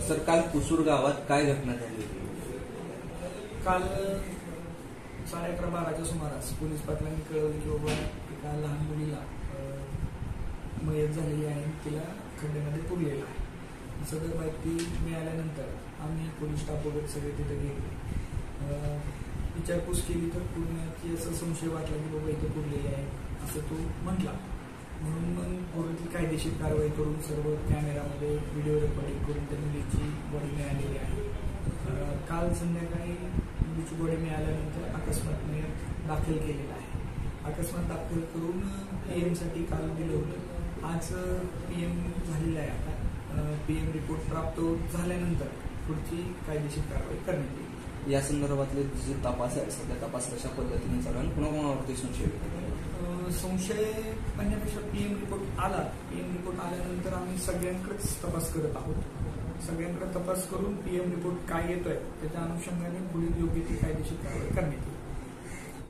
Sir, काल कुसूर गावात काय घटना झाली? काल 11:30-12च्या सुमारास पोलीस पाटलांनी कळवलं की बाबा एका लहान मुलीला मयत झालेली आहे, तिला खड्ड्यामध्ये पुरलेला आहे. सदर माहिती मिळाल्यानंतर आम्ही पोलीस स्टाफ वगैरे सगळे तिथे गेले. विचारपूस केली तर पूर्ण की असं संशय वाटला की बाबा इथे पुरलेली आहे असं तो म्हटला. म्हणून मग पूर्ण कायदेशीर कारवाई करून सर्व कॅमेरामध्ये व्हिडिओ रेकॉर्डिंग करून त्या मुलीची बॉडी मिळालेली आहे. काल संध्याकाळी मुलीची बॉडी मिळाल्यानंतर अकस्मातने दाखल केलेला आहे. अकस्मात दाखल करून PM साठी काल दिलं होतं. आज PM झालेलं आहे. आता PM रिपोर्ट प्राप्त झाल्यानंतर पुढची कायदेशीर कारवाई करण्यात येईल. या संदर्भातले जे तपास आहे सध्या तपास कशा पद्धतीने चालू आहे, पुन्हा कोणावरती संशय म्हणण्यापेक्षा PM रिपोर्ट आला. PM रिपोर्ट आल्यानंतर आम्ही सगळ्यांकडेच तपास करत आहोत. सगळ्यांकडे तपास करून PM रिपोर्ट काय येतोय त्याच्या अनुषंगाने पुढील योग्य ती कायदेशीर कारवाई करण्यात येईल.